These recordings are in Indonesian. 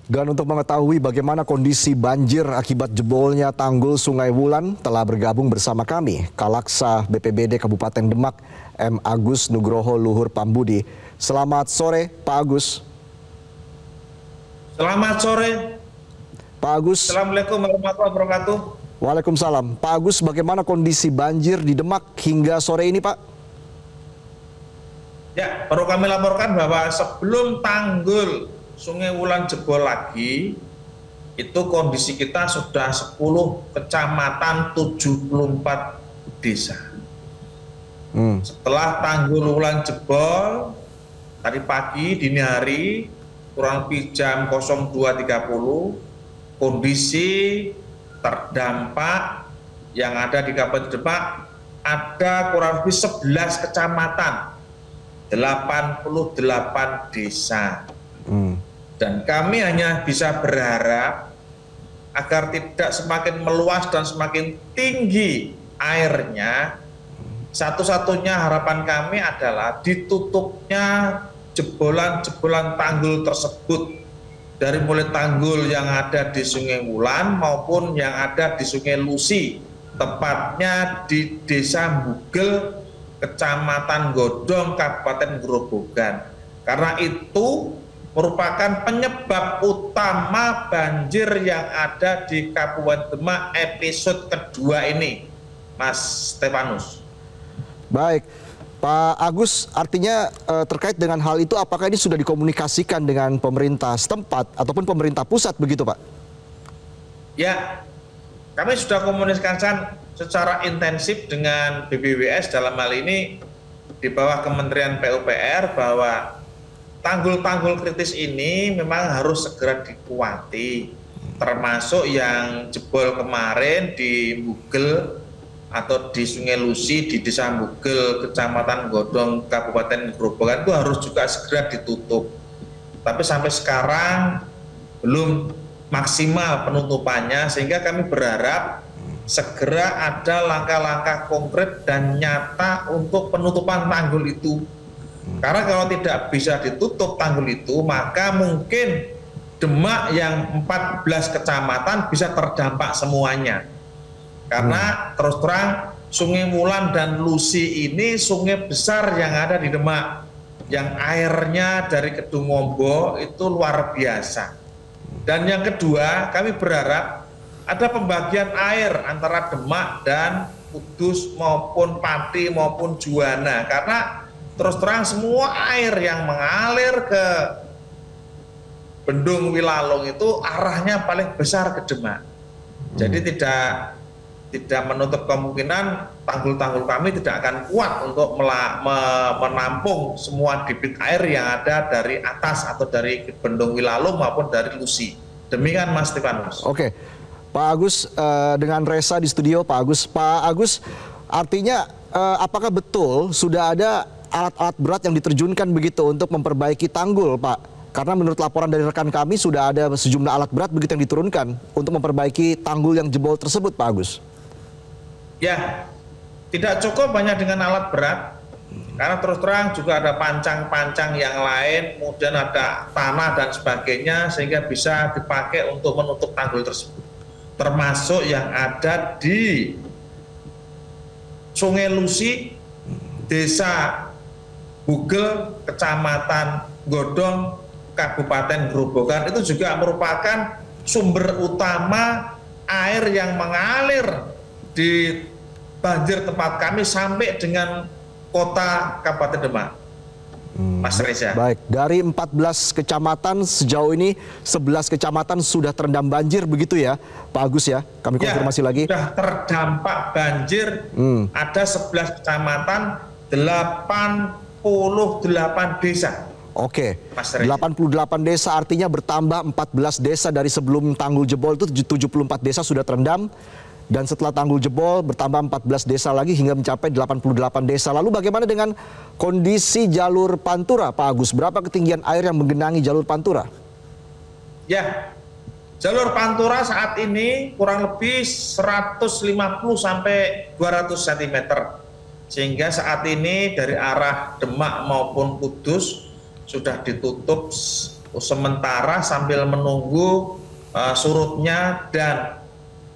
Dan untuk mengetahui bagaimana kondisi banjir akibat jebolnya tanggul Sungai Wulan, telah bergabung bersama kami Kalaksa BPBD Kabupaten Demak, M. Agus Nugroho Luhur Pambudi. Selamat sore, Pak Agus. Selamat sore, Pak Agus. Assalamualaikum warahmatullahi wabarakatuh. Waalaikumsalam. Pak Agus, bagaimana kondisi banjir di Demak hingga sore ini, Pak? Ya, perlu kami laporkan bahwa sebelum tanggul Sungai Wulan jebol lagi, itu kondisi kita sudah 10 kecamatan 74 desa. Setelah tanggul Wulan jebol, tadi pagi dini hari, kurang lebih jam 02.30, kondisi terdampak yang ada di Kabupaten Demak ada kurang lebih 11 kecamatan, 88 desa. Dan kami hanya bisa berharap agar tidak semakin meluas dan semakin tinggi airnya. Satu-satunya harapan kami adalah ditutupnya jebolan-jebolan tanggul tersebut, dari mulai tanggul yang ada di Sungai Wulan maupun yang ada di Sungai Lusi, tepatnya di Desa Bugel, Kecamatan Godong, Kabupaten Grobogan. Karena itu merupakan penyebab utama banjir yang ada di Kabupaten Demak episode kedua ini, Mas Stefanus. Baik, Pak Agus, artinya terkait dengan hal itu, apakah ini sudah dikomunikasikan dengan pemerintah setempat ataupun pemerintah pusat begitu, Pak? Ya, kami sudah komunikasikan secara intensif dengan BBWS dalam hal ini di bawah Kementerian PUPR bahwa tanggul-tanggul kritis ini memang harus segera dikuati, termasuk yang jebol kemarin di Bugel atau di Sungai Lusi di Desa Bugel, Kecamatan Godong, Kabupaten Grobogan itu harus juga segera ditutup. Tapi sampai sekarang belum maksimal penutupannya, sehingga kami berharap segera ada langkah-langkah konkret dan nyata untuk penutupan tanggul itu. Karena kalau tidak bisa ditutup tanggul itu, maka mungkin Demak yang 14 kecamatan bisa terdampak semuanya. Karena terus terang Sungai Wulan dan Lusi ini sungai besar yang ada di Demak, yang airnya dari Kedung Ombo itu luar biasa. Dan yang kedua, kami berharap ada pembagian air antara Demak dan Kudus maupun Pati maupun Juwana, karena terus terang semua air yang mengalir ke Bendung Wilalung itu arahnya paling besar ke Demak. Jadi tidak menutup kemungkinan tanggul-tanggul kami tidak akan kuat untuk menampung semua debit air yang ada dari atas atau dari Bendung Wilalung maupun dari Lusi. Demikian Mas Stefanus. Oke, Pak Agus, dengan Resa di studio, Pak Agus, artinya apakah betul sudah ada alat-alat berat yang diterjunkan begitu untuk memperbaiki tanggul, Pak? Karena menurut laporan dari rekan kami sudah ada sejumlah alat berat begitu yang diturunkan untuk memperbaiki tanggul yang jebol tersebut, Pak Agus. Ya, tidak cukup banyak dengan alat berat, karena terus terang juga ada pancang-pancang yang lain, kemudian ada tanah dan sebagainya, sehingga bisa dipakai untuk menutup tanggul tersebut. Termasuk yang ada di Sungai Lusi, Desa Bugel, Kecamatan Godong, Kabupaten Grobogan, itu juga merupakan sumber utama air yang mengalir di banjir tempat kami sampai dengan kota Kabupaten Demak. Mas Reza. Baik, dari 14 kecamatan sejauh ini 11 kecamatan sudah terendam banjir begitu ya, Pak Agus ya? Kami konfirmasi lagi. Sudah terdampak banjir, ada 11 kecamatan, 88 desa. Oke, 88 desa artinya bertambah 14 desa dari sebelum tanggul jebol itu 74 desa sudah terendam. Dan setelah tanggul jebol bertambah 14 desa lagi hingga mencapai 88 desa. Lalu bagaimana dengan kondisi jalur Pantura, Pak Agus? Berapa ketinggian air yang menggenangi jalur Pantura? Ya, jalur Pantura saat ini kurang lebih 150 sampai 200 cm. Sehingga saat ini dari arah Demak maupun Kudus sudah ditutup sementara sambil menunggu surutnya dan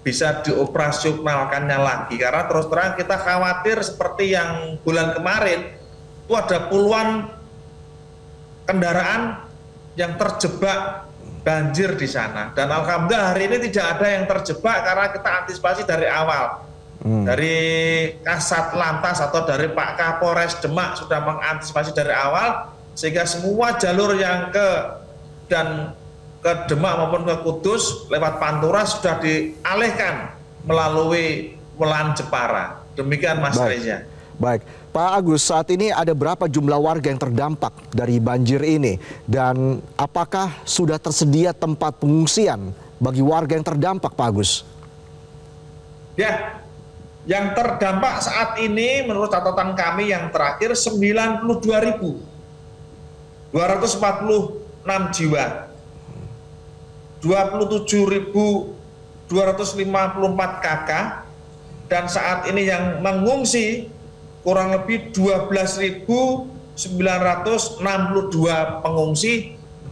bisa dioperasionalkannya lagi. Karena terus terang kita khawatir seperti yang bulan kemarin itu ada puluhan kendaraan yang terjebak banjir di sana. Dan alhamdulillah hari ini tidak ada yang terjebak karena kita antisipasi dari awal. Dari Kasat Lantas atau dari Pak Kapolres Demak sudah mengantisipasi dari awal, sehingga semua jalur yang ke Demak maupun ke Kudus lewat Pantura sudah dialihkan melalui Welan Jepara. Demikian Mas Reza. Baik, Pak Agus, saat ini ada berapa jumlah warga yang terdampak dari banjir ini? Dan apakah sudah tersedia tempat pengungsian bagi warga yang terdampak, Pak Agus? Ya, yang terdampak saat ini menurut catatan kami yang terakhir 92.246 jiwa, 27.254 KK, dan saat ini yang mengungsi kurang lebih 12.962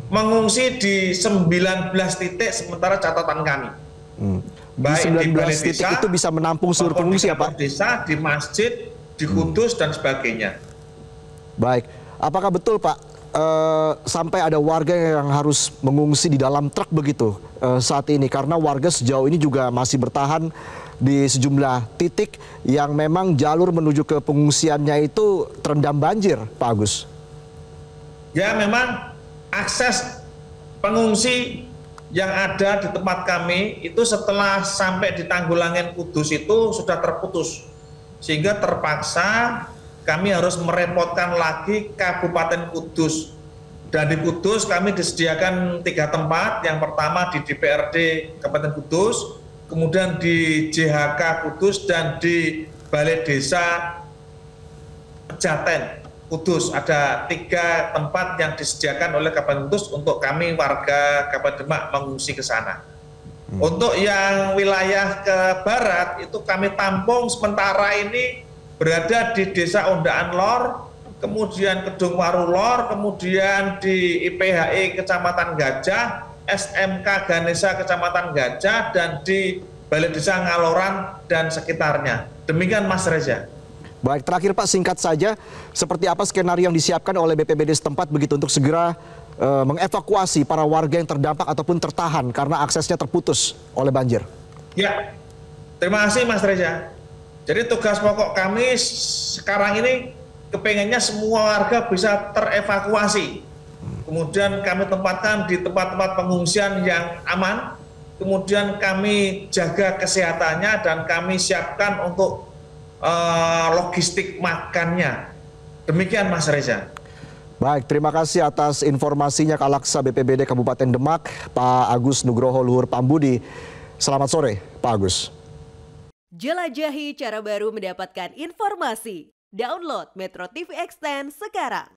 mengungsi di 19 titik sementara catatan kami. Baik di 19 titik itu bisa menampung seluruh pengungsi ya Pak? Desa, di masjid, di Kudus dan sebagainya. Baik, apakah betul Pak sampai ada warga yang harus mengungsi di dalam truk begitu saat ini? Karena warga sejauh ini juga masih bertahan di sejumlah titik yang memang jalur menuju ke pengungsiannya itu terendam banjir, Pak Agus. Ya, memang akses pengungsi yang ada di tempat kami itu setelah sampai di Tanggulangin Kudus itu sudah terputus, sehingga terpaksa kami harus merepotkan lagi Kabupaten Kudus. Dan di Kudus kami disediakan 3 tempat, yang pertama di DPRD Kabupaten Kudus, kemudian di JHK Kudus, dan di Balai Desa Pejaten Kudus. Ada 3 tempat yang disediakan oleh Kabupaten Kudus untuk kami warga Kabupaten Demak mengungsi ke sana. Untuk yang wilayah ke barat itu kami tampung sementara ini berada di Desa Ondaan Lor, kemudian Kedung Waru Lor, kemudian di IPHI Kecamatan Gajah, SMK Ganesa Kecamatan Gajah, dan di Balai Desa Ngaloran dan sekitarnya. Demikian Mas Reza. Baik, terakhir Pak, singkat saja, seperti apa skenario yang disiapkan oleh BPBD setempat begitu untuk segera mengevakuasi para warga yang terdampak ataupun tertahan karena aksesnya terputus oleh banjir? Ya, terima kasih Mas Reza. Jadi tugas pokok kami sekarang ini kepengennya semua warga bisa terevakuasi. Kemudian kami tempatkan di tempat-tempat pengungsian yang aman, kemudian kami jaga kesehatannya dan kami siapkan untuk logistik makannya. Demikian Mas Reza. Baik, terima kasih atas informasinya Kalaksa BPBD Kabupaten Demak, Pak Agus Nugroho Luhur Pambudi. Selamat sore, Pak Agus. Jelajahi cara baru mendapatkan informasi. Download Metro TV Extend sekarang.